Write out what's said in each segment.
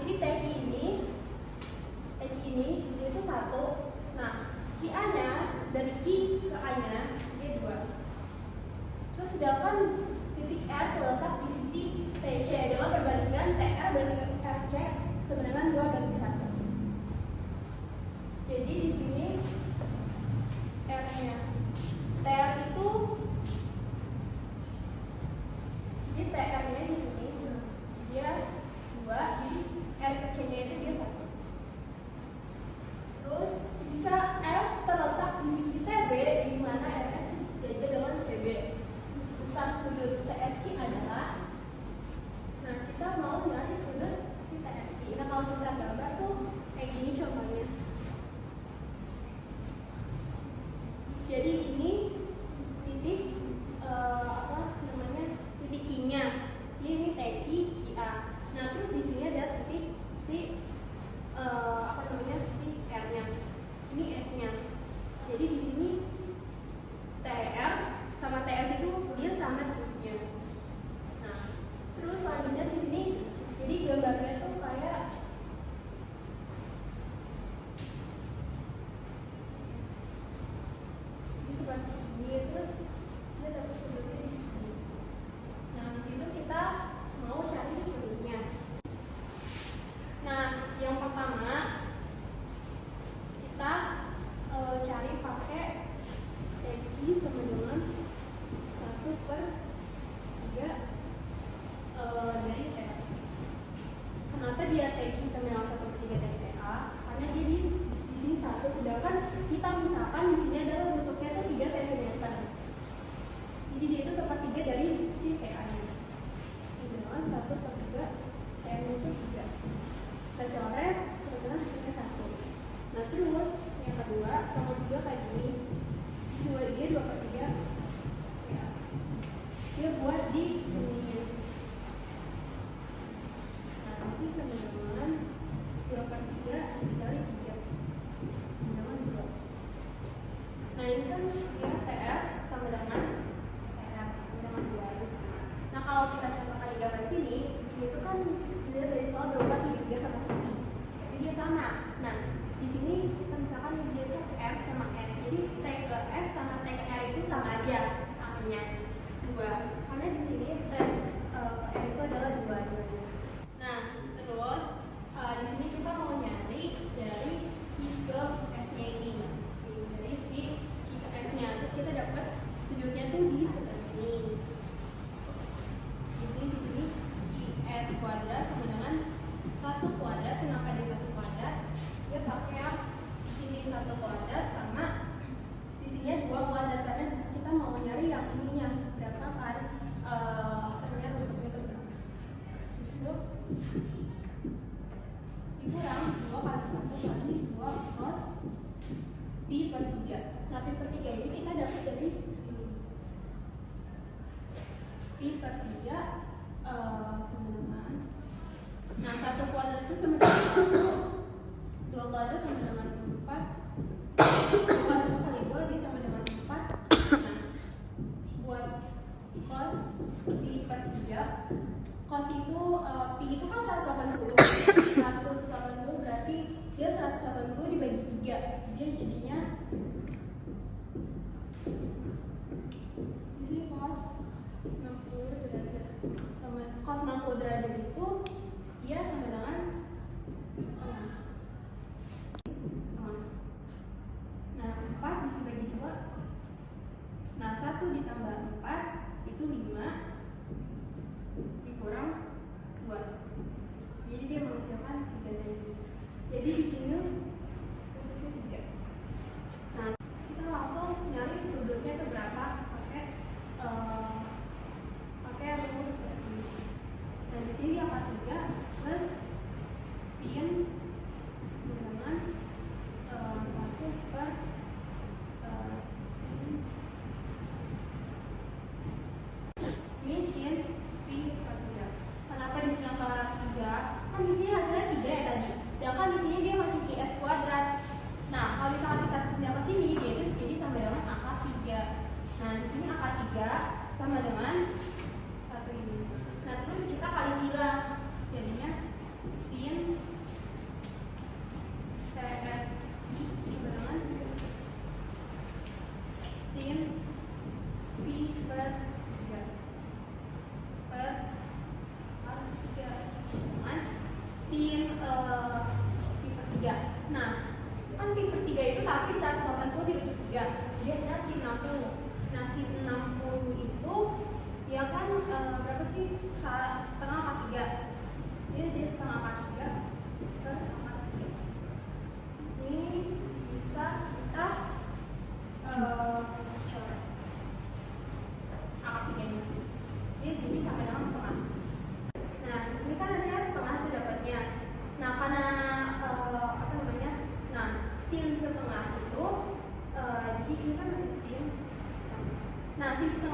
jadi TQ ini dia itu 1. Nah, si A-nya dari Q ke A-nya dia 2. Terus sedangkan titik R terletak di sisi TC dengan perbandingan TR banding RC sama dengan 2/1. Jadi di sini R-nya TR itu jadi TR-nya di sini dia 2, jadi R ke C-nya itu dia 1. Terus jika S terletak di sisi TB, di mana RS yaitu dengan CB, besar sudut TSQ adalah, nah kita mau nyari sudut si TSQ. Nah kalau kita gambar tuh kayak gini contohnya. Jadi ini titik titik Q-nya. Ini TQ QA. Nah terus di sini ada titik si si R-nya. Ini S-nya. Jadi di sini TR sama TS itu dia sama tingginya. Nah, terus selanjutnya di sini jadi gambarnya tuh kayak ini seperti ini, terus dia dapat sudutnya di sini. Nah, di situ kita mau cari sudutnya. Nah, yang pertama kita cari pakai TQ sama dengan 1/3 dari TA. Kenapa dia TQ sama dengan 1/3 dari TA? Karena dia di sini 1, sedangkan kita misalkan di sini adalah rusuknya itu 3 cm. Jadi dia itu 1/3 dari si TA-nya. Sedangkan 1/3 TA-nya itu 3. Kita coret, kemudian hasilnya 1. Nah terus yang kedua sama juga kayak gini. 2/3 ya. Dia buat di sininya. Nah nanti sama dengan 2/3 dikali 3 dengan 2. Nah ini kan dia TS sama dengan TR sama dengan 2 itu sama. Nah kalau kita contohkan di gambar sini itu kan dia dari soal berubah segitiga sama sisi. Jadi dia sama. Nah di sini kita misalkan dia tuh R sama S. Jadi T ke S sama T ke R itu sama aja angkanya 2. Karena di sini T ke R itu adalah 2. Nah, terus di sini kita mau nyari dari I ke S-nya ini. Dari si I ke S-nya. Terus kita dapat sudutnya tuh di sebelah sini. Jadi di sini IS kuadrat sama dengan 1 kuadrat. Kenapa dia 1 kuadrat? Dia pakai yang sini 1 kuadrat sama di sini 2 kuadrat, karena kita mau nyari yang ininya berapa kan rusuknya itu berapa. Itu dikurang 2 kali 1 kali 2 cos pi/3. Nah pi/3 ini kita dapat dari sini. Pi/3 sama dengan, nah 1 kuadrat itu sama dengan 1, 2 kuadrat sama dengan 4, 2 kuadrat kali 2 dia sama dengan 4. Nah buat cos pi/3, cos itu pi itu kan 180 berarti dia 180 dibagi 3, dia jadinya di sini cos 60 derajat sama cos 60 derajat itu dia sama dengan setengah. Nah 4 bisa bagi 2. Nah 1 ditambah 4 itu 5 dikurang 2. Jadi dia menghasilkan 3 cm. Jadi di sini rusuknya 3.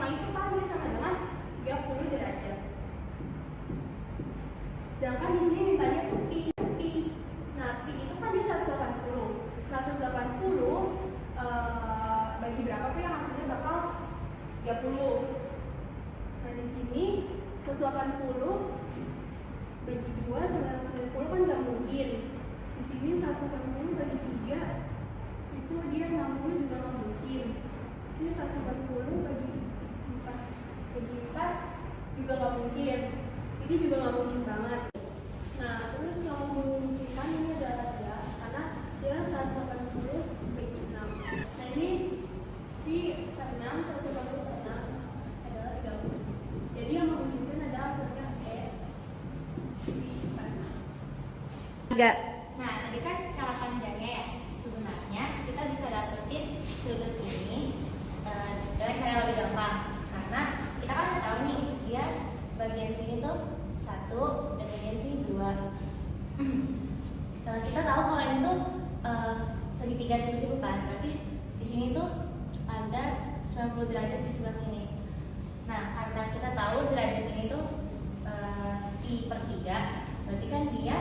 sama itu pasti sama dengan 30 derajat. Sedangkan di sini mintanya tuh pi. Nah, pi itu kan di 180. 180 bagi berapa tuh yang hasilnya bakal 30. Nah, di sini 180 bagi 2 sama 90 kan nggak mungkin. Di sini 180 bagi 3 itu dia 60 juga nggak mungkin. Di sini 180 bagi 4 juga nggak mungkin. Ini juga nggak mungkin banget. Nah, terus yang memungkinkan ini adalah dia, karena dia 180 bagi 6. Nah, ini pi per 6, 180 per 6 adalah 30. Jadi yang memungkinkan adalah hasilnya E pi per 6. Enggak. Nah, tadi kan cara pandangnya ya. Sebenarnya kita bisa dapetin sudut ini dengan cara yang lebih gampang. Karena kita kan udah tahu nih, dia bagian sini tuh 1 dan bagian sini 2. Kita tahu kalau ini tuh segitiga siku-siku kan. Berarti di sini tuh ada 90 derajat di sebelah sini. Nah, karena kita tahu derajat ini tuh pi per 3, berarti kan dia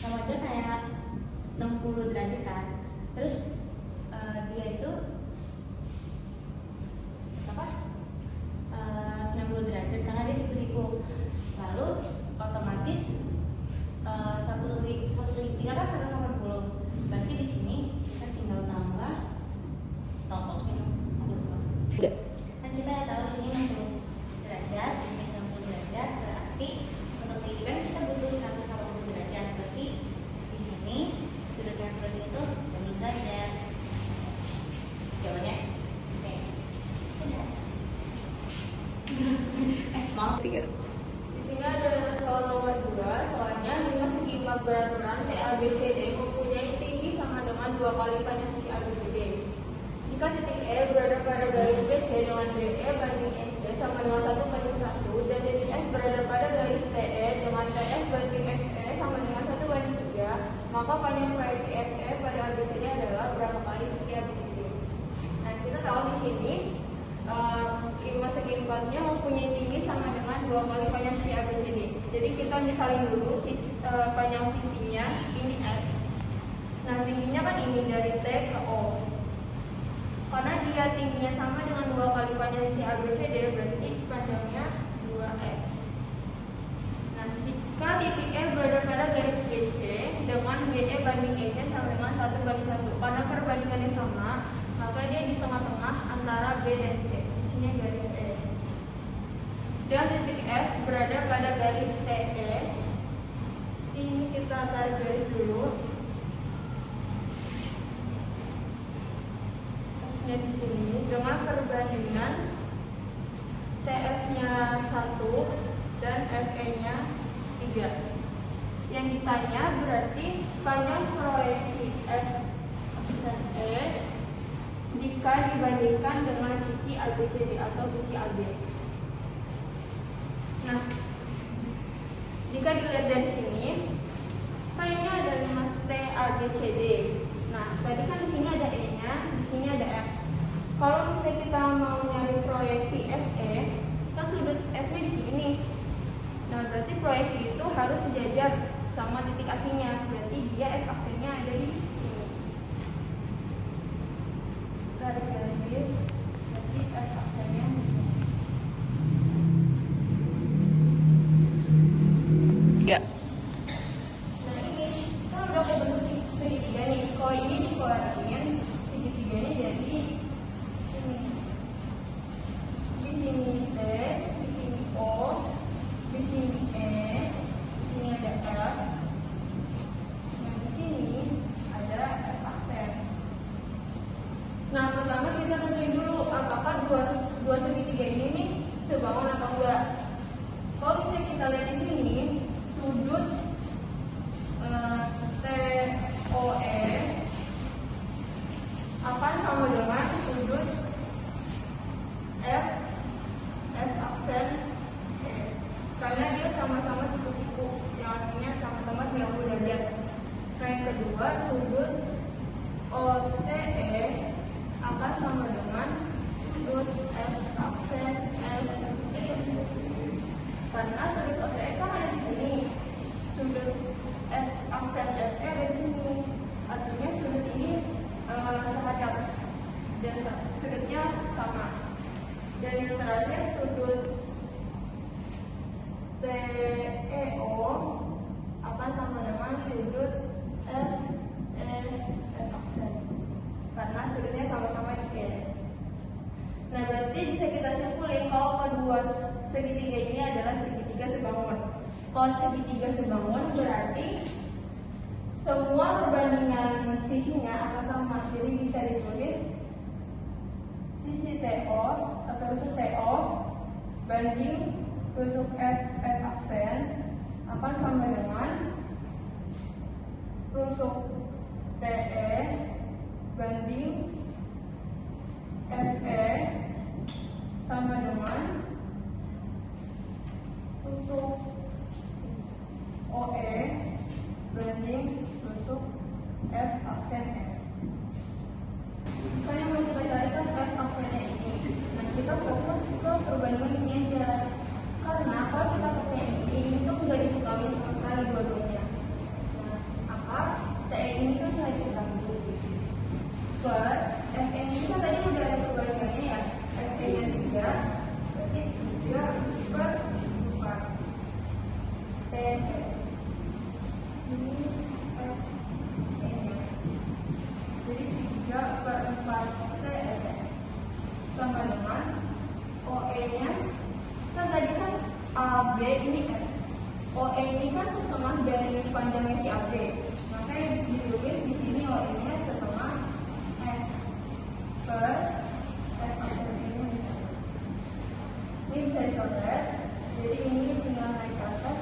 sama aja kayak 60 derajat kan. Terus dia itu apa? 90 derajat karena dia siku-siku. Lalu otomatis satu segitiga kan 180. Berarti di sini kita tinggal tambah tombol sini 60. Dan kita tahu di sini 60 derajat, di sini 90 derajat. Berarti untuk segitiga kita butuh 180 derajat. Berarti di sini sudutnya sebelah sini tuh 90 derajat. Jawabannya oke. Sudah. Mau 3. Di sini ada soal nomor 2, soalnya 5 segi 4 beraturan TABCD mempunyai tinggi sama dengan 2 kali panjang sisi ABCD. Jika titik E berada pada garis BC dengan BE banding EC sama dengan 1 banding 1, dan titik F berada pada garis TE dengan TF banding FE sama dengan 1 banding 3, maka panjang proyeksi FE pada ABCD adalah berapa kali sisi ABCD. Nah, kita tahu di sini 5 segi 4-nya mempunyai tinggi sama dengan 2 kali panjang sisi ABCD. Jadi kita misalin dulu panjang sisinya ini X. Nah, tingginya kan ini dari T ke O. Karena dia tingginya sama dengan 2 kali panjang sisi ABCD, berarti panjangnya 2X. Nah, jika titik E berada pada garis BC dengan BE banding EC sama dengan 1 banding 1. Karena perbandingannya sama, maka dia di tengah-tengah antara B dan C. Di sini garis E. Dan titik F berada pada garis TE. Ini kita tarik garis dulu. F-nya di sini dengan perbandingan TF-nya 1 dan FE-nya 3. Yang ditanya berarti panjang proyeksi F dan E jika dibandingkan dengan sisi ABCD atau sisi AB. Nah, jika dilihat dari sini, kan ini ada 5 T ABCD. Nah, tadi kan di sini ada E-nya, di sini ada F. Kalau misalnya kita mau nyari proyeksi FE, kan sudut F-nya di sini. Nah, berarti proyeksi itu harus sejajar sama titik aslinya. Berarti dia F aksennya ada di sini. Garis, berarti F aksennya di sini. Ya. Nah, ini kan udah kebentuk segitiga nih. Kalau ini dikeluarin segitiganya jadi ini. Di sini T, di sini O, di sini E, di sini ada F. Nah, di sini ada F aksen. Nah, pertama kita tentuin dulu apakah dua segitiga ini nih sebangun atau enggak. Kalau misalnya kita lihat di sini, sudut TOE akan sama dengan sudut F aksen E, karena dia sama-sama siku-siku, yang artinya sama-sama 90 derajat. Nah, yang kedua, sudut OTE akan sama dengan sudut F Karena sudut OTE kan ada di sini, sudut F aksen FE ada di sini. Artinya sudut ini sehadap dan sudutnya sama. Dan yang terakhir sudut TEO akan sama dengan sudut F aksen karena sudutnya sama-sama di sini. Nah, berarti bisa kita simpulin kalau kedua segitiga ini adalah segitiga sebangun. Kalau segitiga sebangun berarti semua perbandingan sisinya akan sama. Jadi bisa ditulis sisi TO atau rusuk TO banding rusuk F aksen akan sama dengan rusuk TE banding FE sama dengan rusuk OE banding rusuk F aksen F. Sekarang yang mau kita cari kan F aksen E ini. Nah, kita fokus ke perbandingan ini aja. Karena kalau kita pakai ini tuh nggak disukai sama sekali dua-duanya. Nah, akar TE ini kan nggak disukai. Per FE ini kan tadi udah ada perbandingannya ya. FE nya 3, berarti 3/4. TE ini FE nya. Jadi 3/4 TE sama dengan OE nya kan tadi kan AB ini X. OE ini kan setengah dari panjangnya si AB. Makanya ditulis di sini OE nya setengah X per F aksen ini. Ini bisa dicoret. Jadi ini tinggal naik ke atas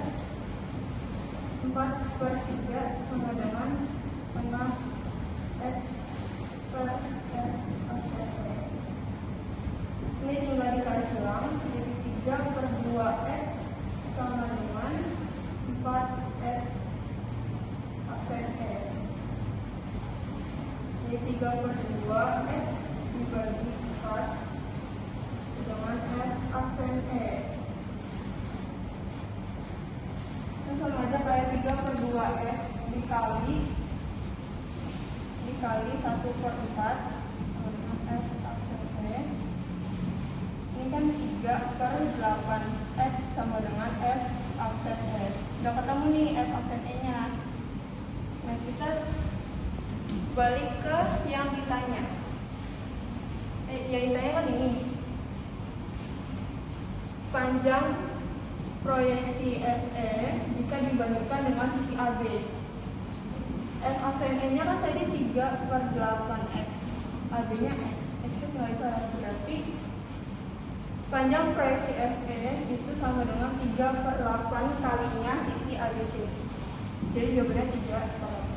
4/3 sama dengan setengah X per F aksen E. Ini tinggal dikasih ulang. Jadi 3/2X sama dengan 4F aksen E. Jadi 3/2X dibagi 4 dengan F aksen E. Itu sama aja kayak 3/2X dikali 1/4 dengan F aksen E. Ini kan 3/8 X sama dengan F aksen E. Udah ketemu nih F aksen E nya. Nah, kita balik ke yang ditanya. Yang ditanya kan ini panjang proyeksi FE jika dibandingkan dengan sisi AB. F aksen E nya kan tadi 3/8X, AB nya X. X nya tinggal dicoret, berarti panjang proyeksi FE itu sama dengan 3/8 kalinya sisi ABC. Jadi jawabannya 3/8.